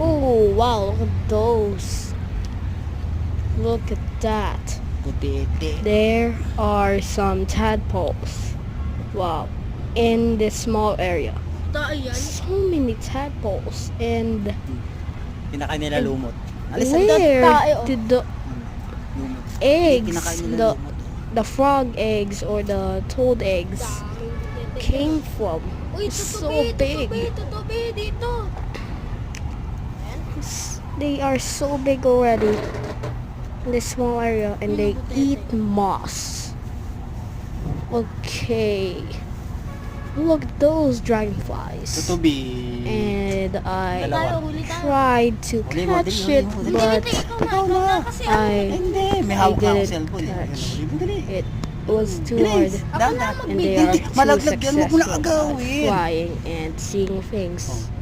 Oh wow, look at those. Look at that. Puti-iti. There are some tadpoles. Wow. In this small area. So many tadpoles. And Kinakain nila lumot. where did the Lumot. eggs, Kinakain nila lumot. the frog eggs or the toad eggs came from? It's so big. They are so big already in this small area, and they eat moss. Okay, look at those dragonflies. Tutubi. And I Dalawa. tried to Huli mo, catch dali, it, huli mo, but Ikaw na. Hindi, may I hawak na akong didn't cellphone. catch Huli mo, dali. it. Was too hard, Bilis. Dahan. and they are Hindi, too malaglag yan. Huwag mo na successful at agawin. flying and seeing things. Oh.